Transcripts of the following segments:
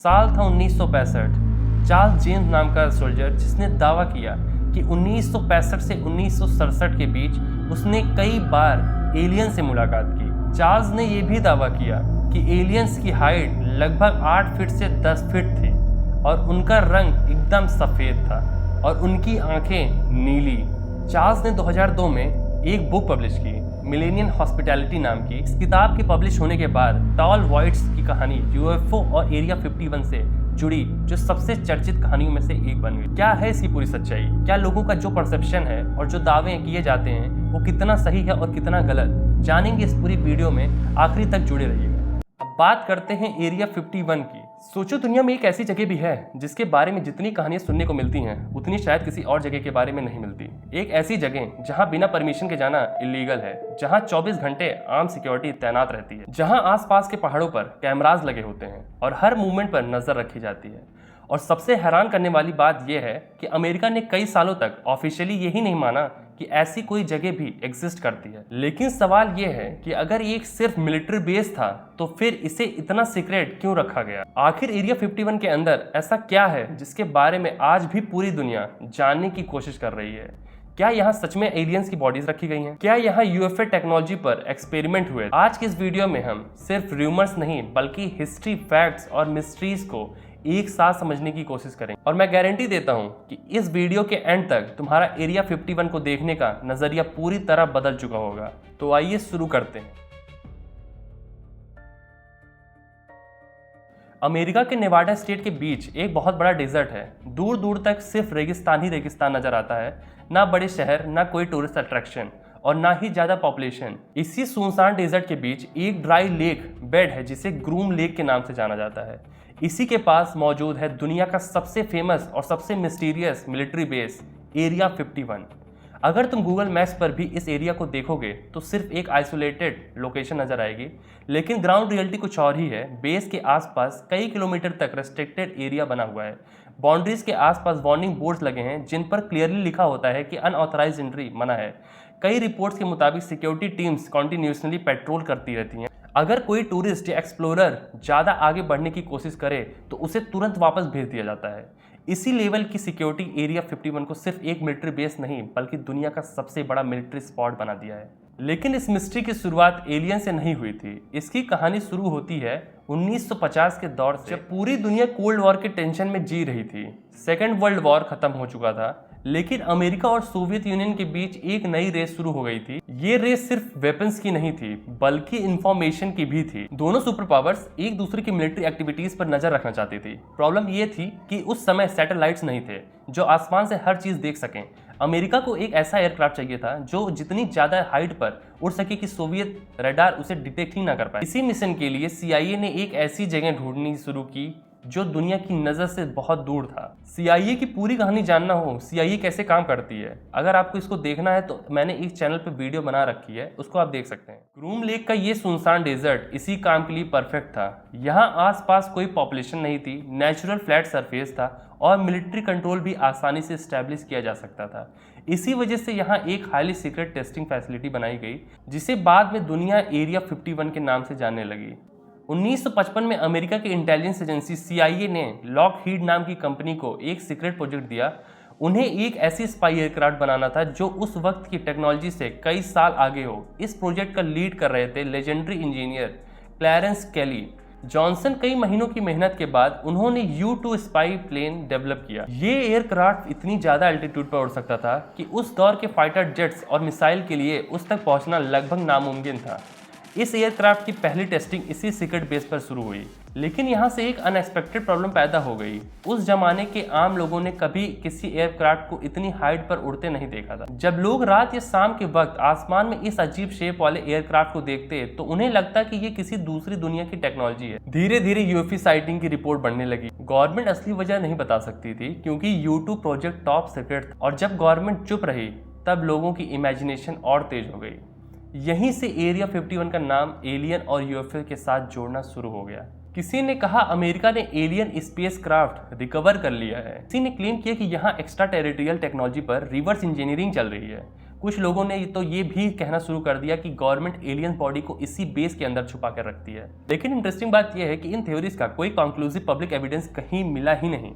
साल था 1965। Charles James नाम का सोल्जर जिसने दावा किया कि 1965 से 1967 के बीच उसने कई बार एलियन से मुलाकात की। चार्ल्स ने यह भी दावा किया कि एलियंस की हाइट लगभग 8 फीट से 10 फीट थी और उनका रंग एकदम सफ़ेद था और उनकी आंखें नीली। चार्ल्स ने 2002 में एक बुक पब्लिश की, मिलेनियम हॉस्पिटैलिटी नाम की। इस किताब के पब्लिश होने के बाद टॉल वॉइड्स की कहानी यूएफओ और एरिया 51 से जुड़ी जो सबसे चर्चित कहानियों में से एक बन गई। क्या है इसकी पूरी सच्चाई? क्या लोगों का जो परसेप्शन है और जो दावे किए जाते हैं वो कितना सही है और कितना गलत, जानेंगे इस पूरी वीडियो में। आखिरी तक जुड़े रहिएगा। अब बात करते हैं एरिया 51 की। सोचो दुनिया में एक ऐसी जगह भी है जिसके बारे में जितनी कहानियां सुनने को मिलती हैं उतनी शायद किसी और जगह के बारे में नहीं मिलती। एक ऐसी जगह जहां बिना परमिशन के जाना इलीगल है, जहां 24 घंटे आर्म सिक्योरिटी तैनात रहती है, जहां आसपास के पहाड़ों पर कैमरास लगे होते हैं और हर मूवमेंट पर नजर रखी जाती है। और सबसे हैरान करने वाली बात यह है कि अमेरिका ने कई सालों तक ऑफिशियली यही नहीं माना कि ऐसी कोई जगह भी एग्जिस्ट करती है। लेकिन सवाल यह है कि अगर ये सिर्फ मिलिट्री बेस था तो फिर इसे इतना सीक्रेट क्यों रखा गया? आखिर एरिया 51 के अंदर ऐसा क्या है जिसके बारे में आज भी पूरी दुनिया जानने की कोशिश कर रही है? क्या यहाँ सच में एलियंस की बॉडीज रखी गई हैं? क्या यहाँ यूएफओ टेक्नोलॉजी पर एक्सपेरिमेंट हुए? आज की इस वीडियो में हम सिर्फ रूमर्स नहीं बल्कि हिस्ट्री, फैक्ट्स और मिस्ट्रीज को एक साथ समझने की कोशिश करेंगे। और मैं गारंटी देता हूं कि इस वीडियो के एंड तक तुम्हारा एरिया 51 को देखने का नजरिया पूरी तरह बदल चुका होगा। तो आइए शुरू करते हैं। अमेरिका के नेवाडा स्टेट के बीच एक बहुत बड़ा डेजर्ट है। दूर दूर तक सिर्फ रेगिस्तान ही रेगिस्तान नजर आता है, ना बड़े शहर, ना कोई टूरिस्ट अट्रैक्शन और ना ही ज्यादा पॉपुलेशन। इसी सुनसान डेजर्ट के बीच एक ड्राई लेक बेड है जिसे ग्रूम लेक के नाम से जाना जाता है। इसी के पास मौजूद है दुनिया का सबसे फेमस और सबसे मिस्टीरियस मिलिट्री बेस एरिया 51। अगर तुम गूगल मैप्स पर भी इस एरिया को देखोगे तो सिर्फ एक आइसोलेटेड लोकेशन नजर आएगी, लेकिन ग्राउंड रियलिटी कुछ और ही है। बेस के आसपास कई किलोमीटर तक रेस्ट्रिक्टेड एरिया बना हुआ है। बाउंड्रीज के आसपास वार्निंग बोर्ड्स लगे हैं जिन पर क्लियरली लिखा होता है कि अनऑथराइज्ड एंट्री मना है। कई रिपोर्ट्स के मुताबिक सिक्योरिटी टीम्स कॉन्टिन्यूसली पेट्रोल करती रहती हैं। अगर कोई टूरिस्ट या एक्सप्लोरर ज़्यादा आगे बढ़ने की कोशिश करे तो उसे तुरंत वापस भेज दिया जाता है। इसी लेवल की सिक्योरिटी एरिया 51 को सिर्फ एक मिलिट्री बेस नहीं बल्कि दुनिया का सबसे बड़ा मिलिट्री स्पॉट बना दिया है। लेकिन इस मिस्ट्री की शुरुआत एलियन से नहीं हुई थी। इसकी कहानी शुरू होती है 1950 के दौर से, जब पूरी दुनिया कोल्ड वॉर के टेंशन में जी रही थी। सेकेंड वर्ल्ड वॉर खत्म हो चुका था, लेकिन अमेरिका और सोवियत यूनियन के बीच एक नई रेस शुरू हो गई थी। ये रेस सिर्फ वेपन्स की नहीं थी बल्कि इंफॉर्मेशन की भी थी। दोनों सुपर पावर्स एक दूसरे की मिलिट्री एक्टिविटीज पर नजर रखना चाहती थी। प्रॉब्लम ये थी कि उस समय सैटेलाइट्स नहीं थे जो आसमान से हर चीज देख सकें। अमेरिका को एक ऐसा एयरक्राफ्ट चाहिए था जो जितनी ज्यादा हाइट पर उड़ सके कि सोवियत रडार उसे डिटेक्ट ही ना कर पाए। इसी मिशन के लिए सीआईए ने एक ऐसी जगह ढूंढनी शुरू की जो दुनिया की नज़र से बहुत दूर था। सीआईए की पूरी कहानी जानना हो, सीआईए कैसे काम करती है, अगर आपको इसको देखना है तो मैंने एक चैनल पे वीडियो बना रखी है, उसको आप देख सकते हैं। ग्रूम लेक का ये सुनसान डेजर्ट इसी काम के लिए परफेक्ट था। यहाँ आसपास कोई पॉपुलेशन नहीं थी, नेचुरल फ्लैट सरफेस था और मिलिट्री कंट्रोल भी आसानी से इस्टेब्लिश किया जा सकता था। इसी वजह से यहाँ एक हाईली सीक्रेट टेस्टिंग फैसिलिटी बनाई गई जिसे बाद में दुनिया एरिया 51 के नाम से जानने लगी। 1955 में अमेरिका की इंटेलिजेंस एजेंसी सीआईए ने लॉकहीड नाम की कंपनी को एक सीक्रेट प्रोजेक्ट दिया। उन्हें एक ऐसी स्पाई एयरक्राफ्ट बनाना था जो उस वक्त की टेक्नोलॉजी से कई साल आगे हो। इस प्रोजेक्ट का लीड कर रहे थे लेजेंडरी इंजीनियर क्लैरेंस केली जॉनसन। कई महीनों की मेहनत के बाद उन्होंने U-2 स्पाई प्लेन डेवलप किया। ये एयरक्राफ्ट इतनी ज़्यादा एल्टीट्यूड पर उड़ सकता था कि उस दौर के फाइटर जेट्स और मिसाइल के लिए उस तक पहुंचना लगभग नामुमकिन था। इस एयरक्राफ्ट की पहली टेस्टिंग इसी सीक्रेट बेस पर शुरू हुई, लेकिन यहाँ से एक अनएक्सपेक्टेड प्रॉब्लम पैदा हो गई। उस जमाने के आम लोगों ने कभी किसी एयरक्राफ्ट को इतनी हाइट पर उड़ते नहीं देखा था। जब लोग रात या शाम के वक्त आसमान में इस अजीब शेप वाले एयरक्राफ्ट को देखते तो उन्हें लगता कि ये किसी दूसरी दुनिया की टेक्नोलॉजी है। धीरे धीरे यूएफओ साइटिंग की रिपोर्ट बढ़ने लगी। गवर्नमेंट असली वजह नहीं बता सकती थी क्योंकि U-2 प्रोजेक्ट टॉप सीक्रेट था, और जब गवर्नमेंट चुप रही तब लोगों की इमेजिनेशन और तेज हो गई। यहीं से एरिया 51 का नाम एलियन और यूएफओ के साथ जोड़ना शुरू हो गया। किसी ने कहा अमेरिका ने एलियन स्पेसक्राफ्ट रिकवर कर लिया है। किसी ने क्लेम किया कि यहाँ एक्स्ट्रा टेरिटोरियल टेक्नोलॉजी पर रिवर्स इंजीनियरिंग चल रही है। कुछ लोगों ने तो ये भी कहना शुरू कर दिया कि गवर्नमेंट एलियन बॉडी को इसी बेस के अंदर छुपा कर रखती है। लेकिन इंटरेस्टिंग बात यह है कि इन थ्योरीज का कोई कंक्लूसिव पब्लिक एविडेंस कहीं मिला ही नहीं।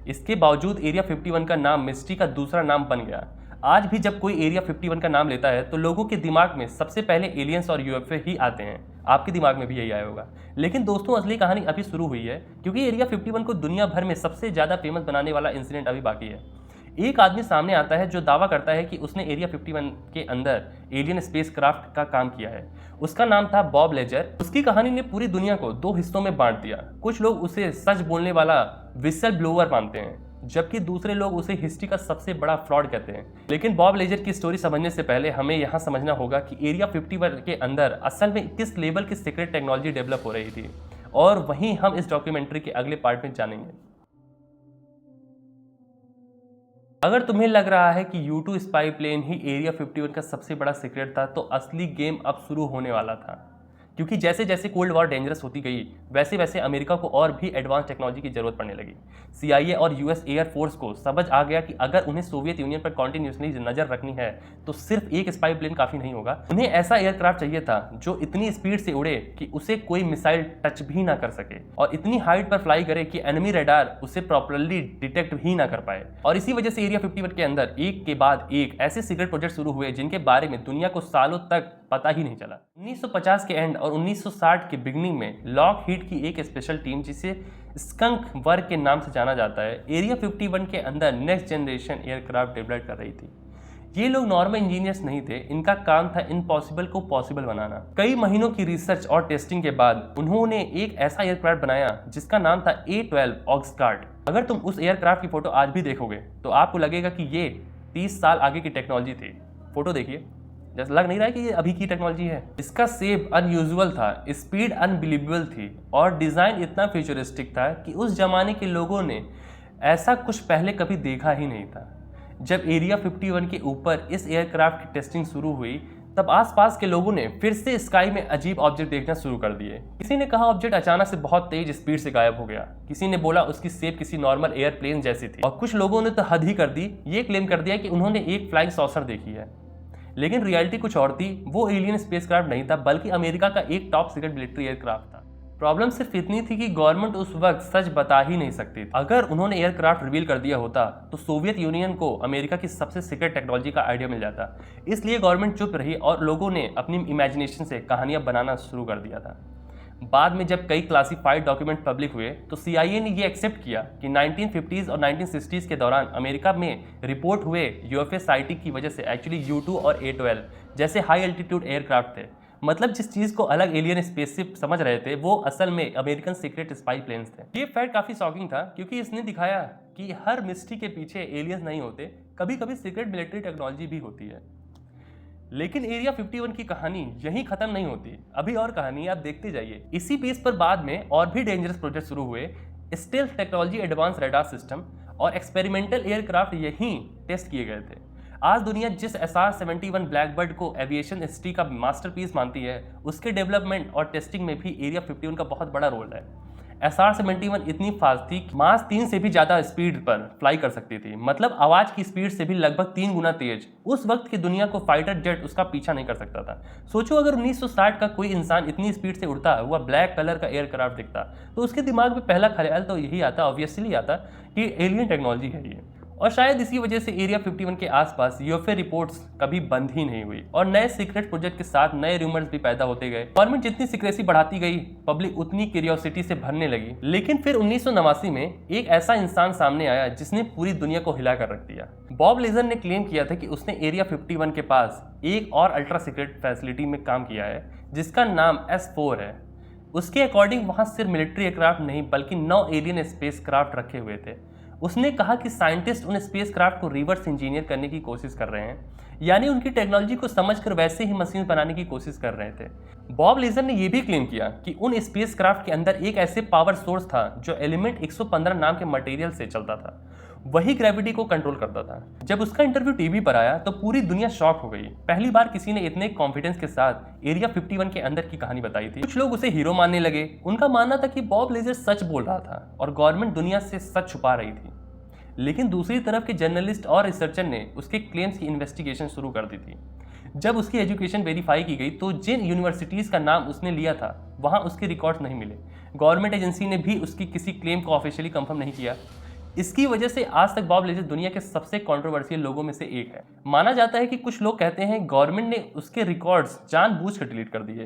इसके बावजूद एरिया 51 का नाम मिस्ट्री का दूसरा नाम बन गया। आज भी जब कोई एरिया 51 का नाम लेता है तो लोगों के दिमाग में सबसे पहले एलियंस और यूएफओ ही आते हैं। आपके दिमाग में भी यही आया होगा। लेकिन दोस्तों, असली कहानी अभी शुरू हुई है, क्योंकि एरिया 51 को दुनिया भर में सबसे ज़्यादा फेमस बनाने वाला इंसिडेंट अभी बाकी है। एक आदमी सामने आता है जो दावा करता है कि उसने एरिया 51 के अंदर एलियन स्पेसक्राफ्ट का काम किया है। उसका नाम था बॉब लेजर। उसकी कहानी ने पूरी दुनिया को दो हिस्सों में बांट दिया। कुछ लोग उसे सच बोलने वाला विसल ब्लोअर मानते हैं, जबकि दूसरे लोग उसे हिस्ट्री का सबसे बड़ा फ्रॉड कहते हैं। लेकिन बॉब लेजर की स्टोरी समझने से पहले हमें यहाँ समझना होगा कि एरिया 51 के अंदर असल में किस लेवल की सीक्रेट टेक्नोलॉजी डेवलप हो रही थी, और वहीं हम इस डॉक्यूमेंट्री के अगले पार्ट में जानेंगे। अगर तुम्हें लग रहा है कि U2 स्पाई प्लेन ही एरिया 51 का सबसे बड़ा सीक्रेट था, तो असली गेम अब शुरू होने वाला था। क्योंकि जैसे जैसे कोल्ड वॉर डेंजरस होती गई, वैसे वैसे अमेरिका को और भी एडवांस टेक्नोलॉजी की जरूरत पड़ने लगी। CIA और US एयर फोर्स को समझ आ गया कि अगर उन्हें सोवियत यूनियन पर कॉन्टिन्यूसली नजर रखनी है तो सिर्फ एक स्पाई प्लेन काफी नहीं होगा। उन्हें ऐसा एयरक्राफ्ट चाहिए था जो इतनी स्पीड से उड़े कि उसे कोई मिसाइल टच भी ना कर सके, और इतनी हाइट पर फ्लाई करे कि एनिमी रेडार उसे प्रॉपरली डिटेक्ट भी ना कर पाए। और इसी वजह से एरिया 51 के अंदर एक के बाद एक ऐसे सीक्रेट प्रोजेक्ट शुरू हुए जिनके बारे में दुनिया को सालों तक पता ही नहीं चला। 1950 के एंड और 1960 के बिगनिंग में लॉकहीड की एक स्पेशल टीम, जिसे स्कंक वर्क के नाम से जाना जाता है, एरिया 51 के अंदर नेक्स्ट जनरेशन एयरक्राफ्ट डेवलप कर रही थी। ये लोग नॉर्मल इंजीनियर्स नहीं थे, इनका काम था इम्पॉसिबल को पॉसिबल बनाना। कई महीनों की रिसर्च और टेस्टिंग के बाद उन्होंने एक ऐसा एयरक्राफ्ट बनाया जिसका नाम था A-12 ऑक्सगार्ड। अगर तुम उस एयरक्राफ्ट की फोटो आज भी देखोगे तो आपको लगेगा कि ये 30 साल आगे की टेक्नोलॉजी थी। फोटो देखिए, जैसा लग नहीं रहा है कि ये अभी की टेक्नोलॉजी है। इसका शेप अनयूजुअल था, स्पीड अनबिलीवेबल थी, और डिज़ाइन इतना फ्यूचरिस्टिक था कि उस जमाने के लोगों ने ऐसा कुछ पहले कभी देखा ही नहीं था। जब एरिया 51 के ऊपर इस एयरक्राफ्ट की टेस्टिंग शुरू हुई, तब आसपास के लोगों ने फिर से स्काई में अजीब ऑब्जेक्ट देखना शुरू कर दिए। किसी ने कहा ऑब्जेक्ट अचानक से बहुत तेज स्पीड से गायब हो गया, किसी ने बोला उसकी शेप किसी नॉर्मल एयरप्लेन जैसी थी, और कुछ लोगों ने तो हद ही कर दी, ये क्लेम कर दिया कि उन्होंने एक फ्लाइंग सॉसर देखी है। लेकिन रियलिटी कुछ और थी। वो एलियन स्पेसक्राफ्ट नहीं था, बल्कि अमेरिका का एक टॉप सीक्रेट मिलिट्री एयरक्राफ्ट था। प्रॉब्लम सिर्फ इतनी थी कि गवर्नमेंट उस वक्त सच बता ही नहीं सकती थी। अगर उन्होंने एयरक्राफ्ट रिवील कर दिया होता तो सोवियत यूनियन को अमेरिका की सबसे सीक्रेट टेक्नोलॉजी का आइडिया मिल जाता। इसलिए गवर्नमेंट चुप रही और लोगों ने अपनी इमेजिनेशन से कहानियां बनाना शुरू कर दिया था। बाद में जब कई क्लासिफाइड डॉक्यूमेंट पब्लिक हुए तो CIA ने ये एक्सेप्ट किया कि 1950s और 1960s के दौरान अमेरिका में रिपोर्ट हुए UFO साइटिंग की वजह से एक्चुअली U2 और A-12 जैसे हाई एल्टीट्यूड एयरक्राफ्ट थे। मतलब जिस चीज़ को अलग एलियन स्पेसशिप समझ रहे थे, वो असल में अमेरिकन सीक्रेट स्पाई प्लेन्स थे। ये फैक्ट काफ़ी शॉकिंग था, क्योंकि इसने दिखाया कि हर मिस्ट्री के पीछे एलियंस नहीं होते, कभी कभी सीक्रेट मिलिट्री टेक्नोलॉजी भी होती है। लेकिन एरिया 51 की कहानी यहीं खत्म नहीं होती, अभी और कहानी आप देखते जाइए। इसी बेस पर बाद में और भी डेंजरस प्रोजेक्ट शुरू हुए। Stealth technology, advance radar system और एक्सपेरिमेंटल एयरक्राफ्ट यहीं टेस्ट किए गए थे। आज दुनिया जिस SR-71 ब्लैकबर्ड को एविएशन हिस्ट्री का मास्टरपीस मानती है, उसके डेवलपमेंट और टेस्टिंग में भी एरिया 51 का बहुत बड़ा रोल है। SR-71 इतनी फास्ट थी कि मास 3 से भी ज़्यादा स्पीड पर फ्लाई कर सकती थी, मतलब आवाज़ की स्पीड से भी लगभग 3 गुना तेज। उस वक्त की दुनिया को फाइटर जेट उसका पीछा नहीं कर सकता था। सोचो अगर 1960 का कोई इंसान इतनी स्पीड से उड़ता हुआ ब्लैक कलर का एयरक्राफ्ट दिखता तो उसके दिमाग में पहला ख्याल तो यही आता, ऑब्वियसली आता, कि एलियन टेक्नोलॉजी है ये। और शायद इसी वजह से एरिया 51 के आसपास UFO रिपोर्ट्स कभी बंद ही नहीं हुई, और नए सीक्रेट प्रोजेक्ट के साथ नए रूमर्स भी पैदा होते गए। गवर्नमेंट जितनी सीक्रेसी बढ़ाती गई, पब्लिक उतनी क्यूरियोसिटी से भरने लगी। लेकिन फिर 1989 में एक ऐसा इंसान सामने आया जिसने पूरी दुनिया को हिला कर रख दिया। बॉब लेजर ने क्लेम किया था कि उसने एरिया 51 के पास एक और अल्ट्रा सीक्रेट फैसिलिटी में काम किया है जिसका नाम S4 है। उसके अकॉर्डिंग वहाँ सिर्फ मिलिट्री एयरक्राफ्ट नहीं बल्कि 9 एलियन स्पेस क्राफ्ट रखे हुए थे। उसने कहा कि साइंटिस्ट उन स्पेसक्राफ्ट को रिवर्स इंजीनियर करने की कोशिश कर रहे हैं, यानी उनकी टेक्नोलॉजी को समझकर वैसे ही मशीन बनाने की कोशिश कर रहे थे। बॉब लेजर ने यह भी क्लेम किया कि उन स्पेसक्राफ्ट के अंदर एक ऐसे पावर सोर्स था जो एलिमेंट 115 नाम के मटेरियल से चलता था, वही ग्रेविटी को कंट्रोल करता था। जब उसका इंटरव्यू टीवी पर आया तो पूरी दुनिया शॉक हो गई। पहली बार किसी ने इतने कॉन्फिडेंस के साथ एरिया 51 के अंदर की कहानी बताई थी। कुछ लोग उसे हीरो मानने लगे। उनका मानना था कि बॉब लेजर सच बोल रहा था और गवर्नमेंट दुनिया से सच छुपा रही थी। लेकिन दूसरी तरफ के जर्नलिस्ट और रिसर्चर ने उसके क्लेम्स की इन्वेस्टिगेशन शुरू कर दी थी। जब उसकी एजुकेशन वेरीफाई की गई तो जिन यूनिवर्सिटीज़ का नाम उसने लिया था वहाँ उसके रिकॉर्ड्स नहीं मिले। गवर्नमेंट एजेंसी ने भी उसकी किसी क्लेम को ऑफिशियली कंफर्म नहीं किया। इसकी वजह से आज तक बॉब लेजर दुनिया के सबसे कंट्रोवर्शियल लोगों में से एक है। माना जाता है कि कुछ लोग कहते हैं गवर्नमेंट ने उसके रिकॉर्ड्स जानबूझकर डिलीट कर दिए,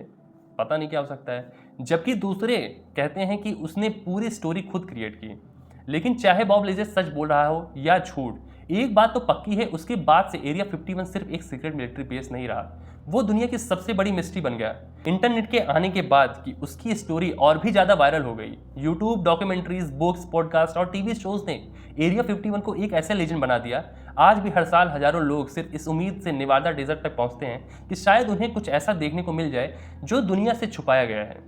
पता नहीं क्या हो सकता है, जबकि दूसरे कहते हैं कि उसने पूरी स्टोरी खुद क्रिएट की। लेकिन चाहे बॉब लेजर सच बोल रहा हो या झूठ, एक बात तो पक्की है, उसके बाद से एरिया 51 सिर्फ एक सीक्रेट मिलिट्री बेस नहीं रहा, वो दुनिया की सबसे बड़ी मिस्ट्री बन गया। इंटरनेट के आने के बाद कि उसकी स्टोरी और भी ज़्यादा वायरल हो गई। यूट्यूब, डॉक्यूमेंट्रीज, बुक्स, पॉडकास्ट और टीवी शोज ने एरिया 51 को एक ऐसा लेजेंड बना दिया। आज भी हर साल हजारों लोग सिर्फ इस उम्मीद से नेवादा डेजर्ट तक पहुंचते हैं कि शायद उन्हें कुछ ऐसा देखने को मिल जाए जो दुनिया से छुपाया गया है।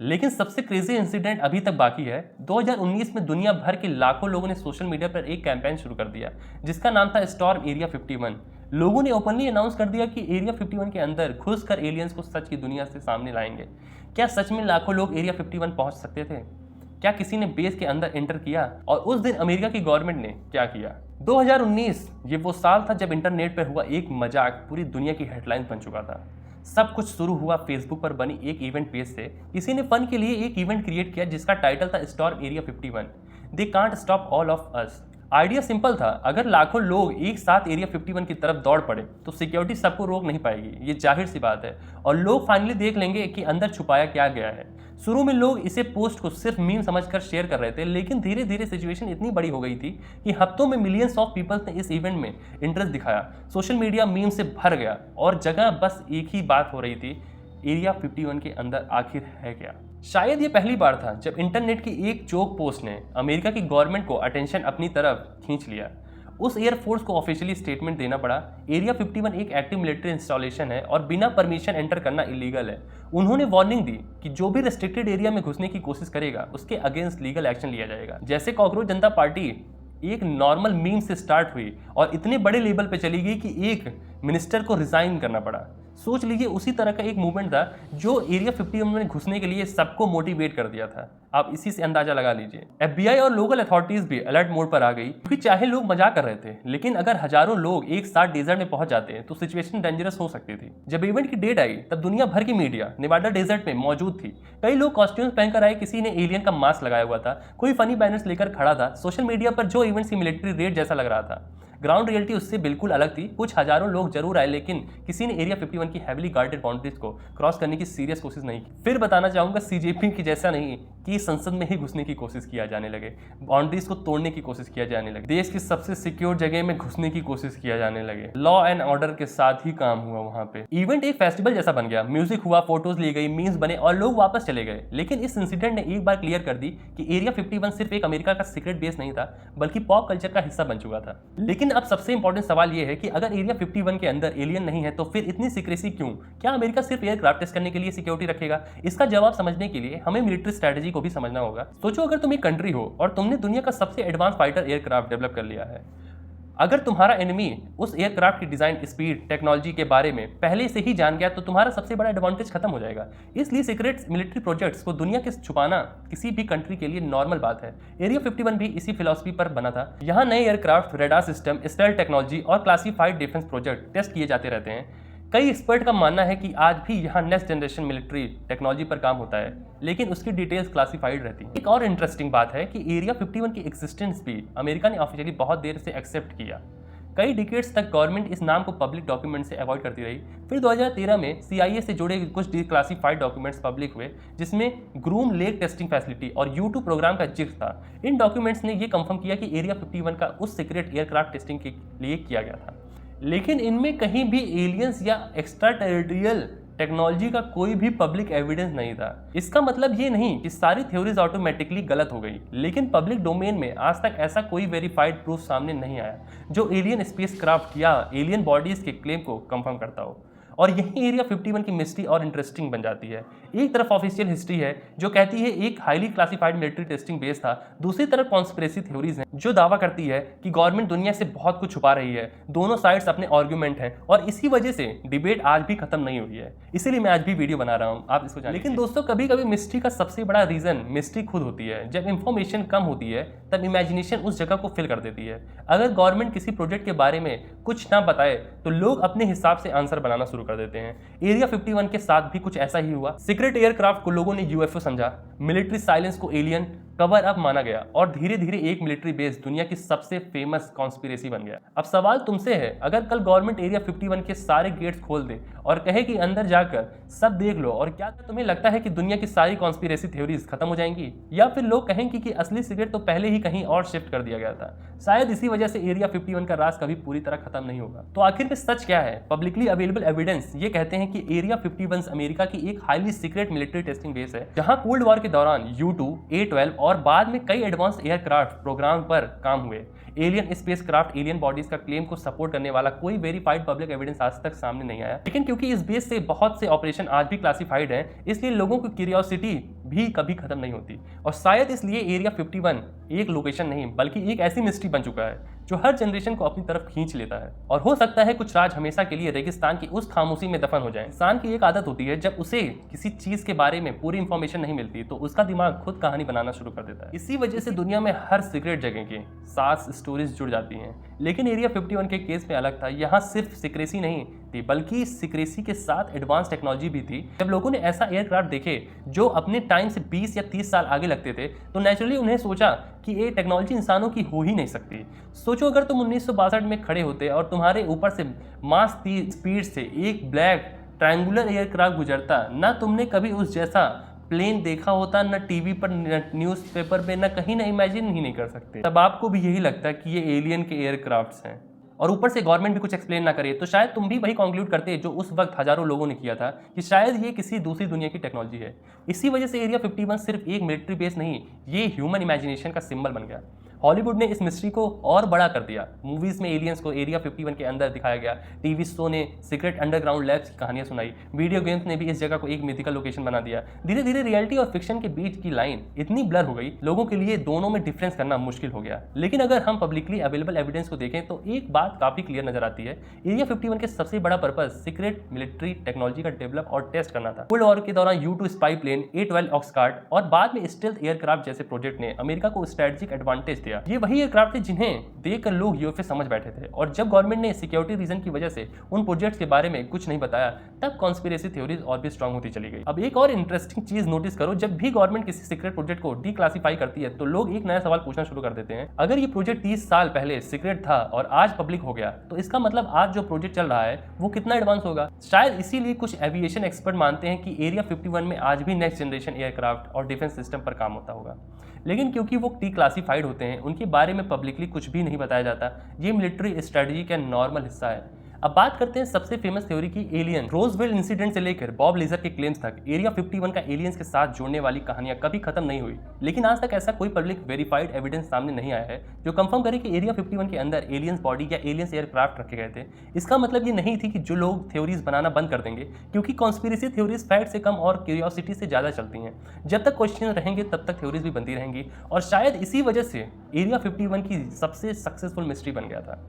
लेकिन सबसे क्रेजी इंसिडेंट अभी तक बाकी है। 2019 में दुनिया भर के लाखों लोगों ने सोशल मीडिया पर एक कैंपेन शुरू कर दिया जिसका नाम था स्टॉर्म एरिया 51। लोगों ने ओपनली अनाउंस कर दिया कि एरिया 51 के अंदर घुसकर एलियंस को सच की दुनिया से सामने लाएंगे। क्या सच में लाखों लोग एरिया 51 पहुंच सकते थे? क्या किसी ने बेस के अंदर एंटर किया? और उस दिन अमेरिका की गवर्नमेंट ने क्या किया? 2019 ये वो साल था जब इंटरनेट पर हुआ एक मजाक पूरी दुनिया की हेडलाइन बन चुका था। सब कुछ शुरू हुआ फेसबुक पर बनी एक इवेंट पेज से। किसी ने फन के लिए एक इवेंट क्रिएट किया जिसका टाइटल था storm area 51, they can't stop all of us. Idea simple था, अगर लाखों लोग एक साथ एरिया 51 की तरफ दौड़ पड़े तो सिक्योरिटी सबको रोक नहीं पाएगी, ये जाहिर सी बात है, और लोग फाइनली देख लेंगे कि अंदर छुपाया क्या गया है। शुरू में लोग इसे पोस्ट को सिर्फ मीम समझकर शेयर कर रहे थे, लेकिन धीरे धीरे सिचुएशन इतनी बड़ी हो गई थी कि हफ्तों में मिलियंस ऑफ पीपल्स ने इस इवेंट में इंटरेस्ट दिखाया। सोशल मीडिया मीम से भर गया और जगह बस एक ही बात हो रही थी, एरिया 51 के अंदर आखिर है क्या। शायद ये पहली बार था जब इंटरनेट की एक जोक पोस्ट ने अमेरिका की गवर्नमेंट को अटेंशन अपनी तरफ खींच लिया। उस एयरफोर्स को ऑफिशियली स्टेटमेंट देना पड़ा, एरिया 51 एक एक्टिव मिलिट्री इंस्टॉलेशन है और बिना परमिशन एंटर करना इलीगल है। उन्होंने वार्निंग दी कि जो भी रेस्ट्रिक्टेड एरिया में घुसने की कोशिश करेगा उसके अगेंस्ट लीगल एक्शन लिया जाएगा। जैसे कॉकरोच जनता पार्टी एक नॉर्मल मीम से स्टार्ट हुई और इतने बड़े लेवल पे चली गई कि एक मिनिस्टर को रिजाइन करना पड़ा। सोच लीजिए उसी तरह का एक मूवमेंट था जो एरिया 51 में घुसने के लिए सबको मोटिवेट कर दिया था। आप इसी से अंदाजा लगा लीजिए। FBI और लोकल अथॉरिटीज भी अलर्ट मोड पर आ गई, क्योंकि चाहे लोग मजाक कर रहे थे, लेकिन अगर हजारों लोग एक साथ डेजर्ट में पहुंच जाते हैं तो सिचुएशन डेंजरस हो सकती थी। जब इवेंट की डेट आई तब दुनिया भर की मीडिया नेवाडा डेजर्ट में मौजूद थी। कई लोग कॉस्ट्यूम्स पहनकर आए, किसी ने एलियन का मास्क लगाया हुआ था, कोई फनी बैनर्स लेकर खड़ा था। सोशल मीडिया पर जो इवेंट की मिलिट्री रेड जैसा लग रहा था, ग्राउंड रियलिटी उससे बिल्कुल अलग थी। कुछ हजारों लोग जरूर आए, लेकिन किसी ने एरिया 51 की हेवली गार्डेड बाउंड्रीज को क्रॉस करने की सीरियस कोशिश नहीं की। फिर बताना चाहूंगा, सीजेपी की जैसा नहीं कि संसद में ही घुसने की कोशिश किया जाने लगे, बाउंड्रीज को तोड़ने की कोशिश किया जाने लगे, देश की सबसे सिक्योर जगह में घुसने की कोशिश किया जाने लगे। लॉ एंड ऑर्डर के साथ ही काम हुआ वहां पे। इवेंट एक फेस्टिवल जैसा बन गया, म्यूजिक हुआ, फोटोज ली गई, मीम्स बने और लोग वापस चले गए। लेकिन इस इंसिडेंट ने एक बार क्लियर कर दी कि एरिया 51 सिर्फ एक अमेरिका का सीक्रेट बेस नहीं था, बल्कि पॉप कल्चर का हिस्सा बन चुका था। लेकिन अब सबसे इंपॉर्टेंट सवाल यह है कि अगर एरिया 51 के अंदर एलियन नहीं है तो फिर इतनी सीक्रेसी क्यों? क्या अमेरिका सिर्फ एयरक्राफ्ट टेस्ट करने के लिए सिक्योरिटी रखेगा? इसका जवाब समझने के लिए हमें मिलिट्री स्ट्रेटजी को भी समझना होगा। सोचो, अगर तुम एक कंट्री हो और तुमने दुनिया का सबसे एडवांस फाइटर एयरक्राफ्ट डेवलप कर लिया है, अगर तुम्हारा एनिमी उस एयरक्राफ्ट की डिजाइन, स्पीड, टेक्नोलॉजी के बारे में पहले से ही जान गया तो तुम्हारा सबसे बड़ा एडवांटेज खत्म हो जाएगा। इसलिए सीक्रेट मिलिट्री प्रोजेक्ट्स को दुनिया के छुपाना किसी भी कंट्री के लिए नॉर्मल बात है। एरिया 51 भी इसी फिलॉसफी पर बना था। यहाँ नए aircraft, radar system, stealth technology और क्लासिफाइड डिफेंस प्रोजेक्ट टेस्ट किए जाते रहते हैं। कई एक्सपर्ट का मानना है कि आज भी यहाँ नेक्स्ट जनरेशन मिलिट्री टेक्नोलॉजी पर काम होता है, लेकिन उसकी डिटेल्स क्लासिफाइड रहती हैं। एक और इंटरेस्टिंग बात है कि एरिया 51 की एक्सिस्टेंस भी अमेरिका ने ऑफिशियली बहुत देर से एक्सेप्ट किया। कई डिकेड्स तक गवर्नमेंट इस नाम को पब्लिक डॉक्यूमेंट से अवॉइड करती रही। फिर 2013 में CIA से जुड़े कुछ डिक्लासिफाइड डॉक्यूमेंट्स पब्लिक हुए, जिसमें ग्रूम लेक टेस्टिंग फैसिलिटी और U2 प्रोग्राम का जिक्र था। इन डॉक्यूमेंट्स ने यह कंफर्म किया कि एरिया 51 का उस सीक्रेट एयरक्राफ्ट टेस्टिंग के लिए किया गया था, लेकिन इनमें कहीं भी एलियंस या एक्स्ट्रा टेरिटोरियल टेक्नोलॉजी का कोई भी पब्लिक एविडेंस नहीं था। इसका मतलब ये नहीं कि सारी थ्योरीज ऑटोमेटिकली गलत हो गई, लेकिन पब्लिक डोमेन में आज तक ऐसा कोई वेरीफाइड प्रूफ सामने नहीं आया जो एलियन स्पेसक्राफ्ट या एलियन बॉडीज के क्लेम को कंफर्म करता हो। और यही एरिया 51 की मिस्ट्री और इंटरेस्टिंग बन जाती है। एक तरफ ऑफिशियल हिस्ट्री है जो कहती है एक highly classified military testing base था, दूसरी तरफ कॉन्स्पिरेसी थ्योरीज हैं जो दावा करती है कि गवर्नमेंट दुनिया से बहुत कुछ छुपा रही है। दोनों साइड्स अपने आर्गुमेंट हैं और इसी वजह से डिबेट आज भी खत्म नहीं हुई है। इसीलिए मैं आज भी वीडियो बना रहा हूँ, आप इसको जानिए। लेकिन दोस्तों, कभी कभी मिस्ट्री का सबसे बड़ा रीजन मिस्ट्री खुद होती है। जब इंफॉर्मेशन कम होती है तब इमेजिनेशन उस जगह को फिल कर देती है। अगर गवर्नमेंट किसी प्रोजेक्ट के बारे में कुछ ना बताए तो लोग अपने हिसाब से आंसर बनाना शुरू कर देते हैं। एरिया 51 के साथ भी कुछ ऐसा ही हुआ। सीक्रेट एयरक्राफ्ट को लोगों ने यूएफओ समझा, मिलिट्री साइलेंस को एलियन कवर अप माना गया और धीरे धीरे एक मिलिट्री बेस दुनिया की सबसे फेमस कॉन्स्पिरेसी बन गया। अब सवाल तुमसे है, अगर कल गवर्नमेंट एरिया 51 के सारे गेट्स खोल दे और कहे कि अंदर जाकर सब देख लो, और क्या तुम्हें लगता है कि दुनिया की सारी कॉन्स्पिरेसी थ्योरीज खत्म हो जाएंगी, या फिर लोग कहेंगे कि असली सीक्रेट तो पहले ही कहीं और शिफ्ट कर दिया गया था? शायद इसी वजह से एरिया 51 का राज कभी पूरी तरह खत्म नहीं होगा। तो आखिर में सच क्या है? पब्लिकली अवेलेबल एविडेंस ये कहते हैं कि एरिया 51 अमेरिका की एक highly secret military testing base है, जहां कोल्ड वॉर के दौरान U-2, A-12 और बाद में कई एडवांस एयरक्राफ्ट प्रोग्राम पर काम हुए। एलियन स्पेसक्राफ्ट, एलियन बॉडीज का क्लेम को सपोर्ट करने वाला कोई वेरीफाइड पब्लिक एविडेंस आज तक सामने नहीं आया, लेकिन क्योंकि इस बेस से बहुत से ऑपरेशन आज भी क्लासिफाइड हैं, इसलिए लोगों की क्यूरियोसिटी भी कभी खत्म नहीं होती। और शायद इसलिए एरिया 51 एक लोकेशन नहीं बल्कि एक ऐसी मिस्ट्री बन चुका है जो हर जनरेशन को अपनी तरफ खींच लेता है। और हो सकता है कुछ राज हमेशा के लिए रेगिस्तान की उस खामोशी में दफन हो जाए। इंसान की एक आदत होती है, जब उसे किसी चीज के बारे में पूरी इंफॉर्मेशन नहीं मिलती तो उसका दिमाग खुद कहानी बनाना शुरू कर देता है। इसी वजह से दुनिया में हर सीक्रेट जगह के साथ स्टोरीज जुड़ जाती हैं। लेकिन एरिया 51 के केस में अलग था। यहाँ सिर्फ सिक्रेसी नहीं थी बल्कि सिक्रेसी के साथ एडवांस टेक्नोलॉजी भी थी। जब लोगों ने ऐसा एयरक्राफ्ट देखे जो अपने टाइम से 20 या 30 साल आगे लगते थे तो नेचुरली उन्हें सोचा कि ये टेक्नोलॉजी इंसानों की हो ही नहीं सकती। सोचो अगर तुम 1962 में खड़े होते और तुम्हारे ऊपर से मास स्पीड से एक ब्लैक ट्रायंगुलर एयरक्राफ्ट गुजरता, ना तुमने कभी उस जैसा प्लेन देखा होता, ना टीवी पर, न न्यूज़पेपर पे, ना कहीं, ना इमेजिन ही नहीं कर सकते। तब आपको भी यही लगता है कि ये एलियन के एयरक्राफ्ट्स हैं और ऊपर से गवर्नमेंट भी कुछ एक्सप्लेन ना करे, तो शायद तुम भी वही कंक्लूड करते जो उस वक्त हजारों लोगों ने किया था कि शायद ये किसी दूसरी दुनिया की टेक्नोलॉजी है। इसी वजह से एरिया 51 सिर्फ एक मिलिट्री बेस नहीं, ये ह्यूमन इमेजिनेशन का सिंबल बन गया। हॉलीवुड ने इस मिस्ट्री को और बड़ा कर दिया। मूवीज में एलियंस को एरिया 51 के अंदर दिखाया गया, टीवी शो ने सीक्रेट अंडरग्राउंड लैब्स की कहानियां सुनाई, वीडियो गेम्स ने भी इस जगह को एक मिथिकल लोकेशन बना दिया। धीरे धीरे रियलिटी और फिक्शन के बीच की लाइन इतनी ब्लर हो गई, लोगों के लिए दोनों में डिफरेंस करना मुश्किल हो गया। लेकिन अगर हम पब्लिकली अवेलेबल एविडेंस को देखें तो एक बात काफी क्लियर नजर आती है। एरिया 51 के सबसे बड़ा पर्पज सीक्रेट मिलिट्री टेक्नोलॉजी का डेवलप और टेस्ट करना था। कोल्ड वॉर के दौरान U-2 स्पाई प्लेन, A-12 ऑक्सकार्ड और बाद में स्टेल्थ एयरक्राफ्ट जैसे प्रोजेक्ट ने अमेरिका को स्ट्रेटेजिक एडवांटेज दिया। ये वही एयरक्राफ्ट थे जिन्हें देखकर लोग यूएफओ समझ बैठे थे, और जब गवर्नमेंट ने सिक्योरिटी रीजन की वजह से उन प्रोजेक्ट्स के बारे में कुछ नहीं बताया, तब कॉन्स्पिरेसी थ्योरीज और भी स्ट्रांग होती चली गई। अब एक और इंटरेस्टिंग चीज नोटिस करो, जब भी गवर्नमेंट किसी सीक्रेट प्रोजेक्ट को डीक्लासिफाई करती है तो लोग एक नया सवाल पूछना शुरू कर देते हैं। अगर ये प्रोजेक्ट 30 साल पहले सीक्रेट था और आज पब्लिक हो गया, तो इसका मतलब आज जो प्रोजेक्ट चल रहा है वो कितना एडवांस होगा। शायद इसीलिए कुछ एविएशन एक्सपर्ट मानते हैं कि एरिया 51 में आज भी नेक्स्ट जनरेशन एयरक्राफ्ट और डिफेंस सिस्टम पर काम होता होगा। लेकिन क्योंकि वो डीक्लासिफाइड होते हैं, उनके बारे में पब्लिकली कुछ भी नहीं बताया जाता। ये मिलिट्री स्ट्रेटजी का नॉर्मल हिस्सा है। अब बात करते हैं सबसे फेमस थ्योरी की, एलियन। रोजवेल इंसिडेंट से लेकर बॉब लेजर के क्लेम्स तक एरिया 51 का एलियंस के साथ जोड़ने वाली कहानियां कभी खत्म नहीं हुई। लेकिन आज तक ऐसा कोई पब्लिक वेरीफाइड एविडेंस सामने नहीं आया है जो कंफर्म करे कि एरिया 51 के अंदर एलियंस बॉडी या एलियंस एयरक्राफ्ट रखे गए थे। इसका मतलब ये नहीं थी कि जो लोग थ्योरीज बनाना बंद कर देंगे, क्योंकि कॉन्स्पिरेसी थ्योरीज फैक्ट से कम और क्यूरियोसिटी से ज़्यादा चलती हैं। जब तक क्वेश्चन रहेंगे तब तक थ्योरीज भी बनती रहेंगी, और शायद इसी वजह से एरिया 51 की सबसे सक्सेसफुल मिस्ट्री बन गया था।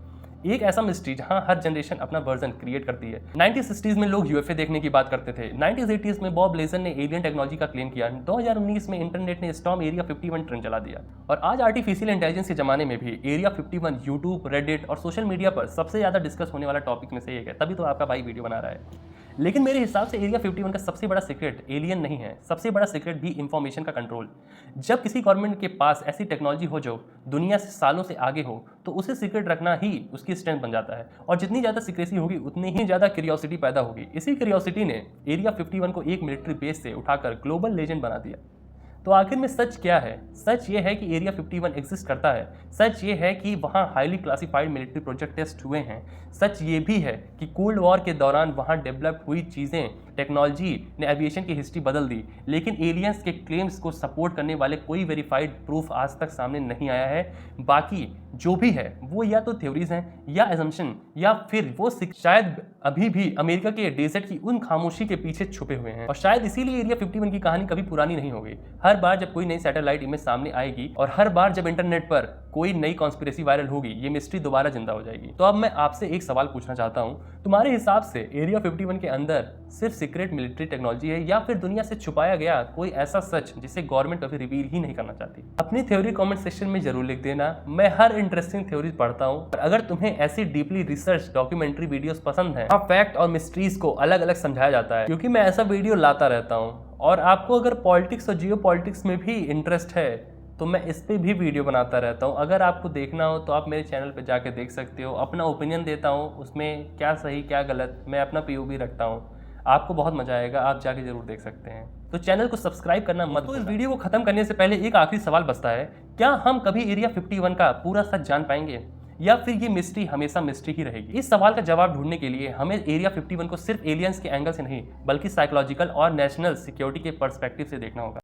एक ऐसा मिस्ट्री जहां हर जनरेशन अपना वर्जन क्रिएट करती है। 1960s में लोग यूएफए देखने की बात करते थे। 1980s में बॉब लेजर ने एलियन टेक्नोलॉजी का क्लेम किया। 2019 में इंटरनेट ने स्टॉर्म एरिया 51 ट्रेंड चला दिया। और आज आर्टिफिशियल इंटेलिजेंस के जमाने में भी एरिया 51 यूट्यूब, रेडिट और सोशल मीडिया पर सबसे ज़्यादा डिस्कस होने वाला टॉपिक में से एक है। तभी तो आपका भाई वीडियो बना रहा है। लेकिन मेरे हिसाब से एरिया 51 का सबसे बड़ा सीक्रेट एलियन नहीं है, सबसे बड़ा सीक्रेट भी इंफॉर्मेशन का कंट्रोल। जब किसी गवर्नमेंट के पास ऐसी टेक्नोलॉजी हो जो दुनिया से सालों से आगे हो, तो उसे सीक्रेट रखना ही उसकी स्ट्रेंथ बन जाता है। और जितनी ज़्यादा सीक्रेसी होगी उतनी ही ज़्यादा क्यूरियोसिटी पैदा होगी। इसी क्यूरियोसिटी ने एरिया 51 को एक मिलिट्री बेस से उठाकर ग्लोबल लेजेंड बना दिया। तो आखिर में सच क्या है? सच ये है कि एरिया 51 एग्जिस्ट करता है। सच ये है कि वहाँ highly classified military project test हुए हैं। सच ये भी है कि कोल्ड वॉर के दौरान वहाँ डेवलप हुई चीज़ें, टेक्नोलॉजी ने एविएशन की हिस्ट्री बदल दी। लेकिन एलियंस के क्लेम्स को सपोर्ट करने वाले कोई वेरीफाइड प्रूफ आज तक सामने नहीं आया है। बाकी जो भी है वो या तो थ्योरीज हैं या एजम्पशन, या फिर वो शायद अभी भी अमेरिका के डेजर्ट की उन खामोशी के पीछे छुपे हुए हैं। और शायद इसीलिए एरिया 51 की कहानी कभी पुरानी नहीं होगी। हर बार जब कोई नई सैटेलाइट इमेज सामने आएगी और हर बार जब इंटरनेट पर कोई नई कॉन्स्पिरेसी वायरल होगी, ये मिस्ट्री दोबारा जिंदा हो जाएगी। तो अब मैं आपसे एक सवाल पूछना चाहता हूँ, तुम्हारे हिसाब से एरिया 51 के अंदर सिर्फ सीक्रेट मिलिट्री टेक्नोलॉजी है या फिर दुनिया से छुपाया गया कोई ऐसा सच जिसे गवर्नमेंट कभी रिवील ही नहीं करना चाहती? अपनी थ्योरी कमेंट सेक्शन में जरूर लिख देना। मैं हर इंटरेस्टिंग थ्योरीज पढ़ता हूँ। अगर तुम्हें ऐसी डीपली रिसर्च डॉक्यूमेंट्री वीडियोस पसंद है, फैक्ट और मिस्ट्रीज को अलग अलग समझाया जाता है, क्योंकि मैं ऐसा वीडियो लाता रहता हूँ। और आपको अगर पॉलिटिक्स और जियो पॉलिटिक्स में भी इंटरेस्ट है तो मैं इस पे भी वीडियो बनाता रहता हूँ। अगर आपको देखना हो तो आप मेरे चैनल पे जाके देख सकते हो। अपना ओपिनियन देता हूँ, उसमें क्या सही क्या गलत मैं अपना POV रखता हूँ। आपको बहुत मजा आएगा, आप जाके जरूर देख सकते हैं। तो चैनल को सब्सक्राइब करना मत भूलना। तो इस वीडियो को खत्म करने से पहले एक आखिरी सवाल बचता है, क्या हम कभी एरिया 51 का पूरा सच जान पाएंगे या फिर ये मिस्ट्री हमेशा मिस्ट्री ही रहेगी? इस सवाल का जवाब ढूंढने के लिए हमें एरिया 51 को सिर्फ एलियंस के एंगल से नहीं बल्कि साइकोलॉजिकल और नेशनल सिक्योरिटी के पर्सपेक्टिव से देखना होगा।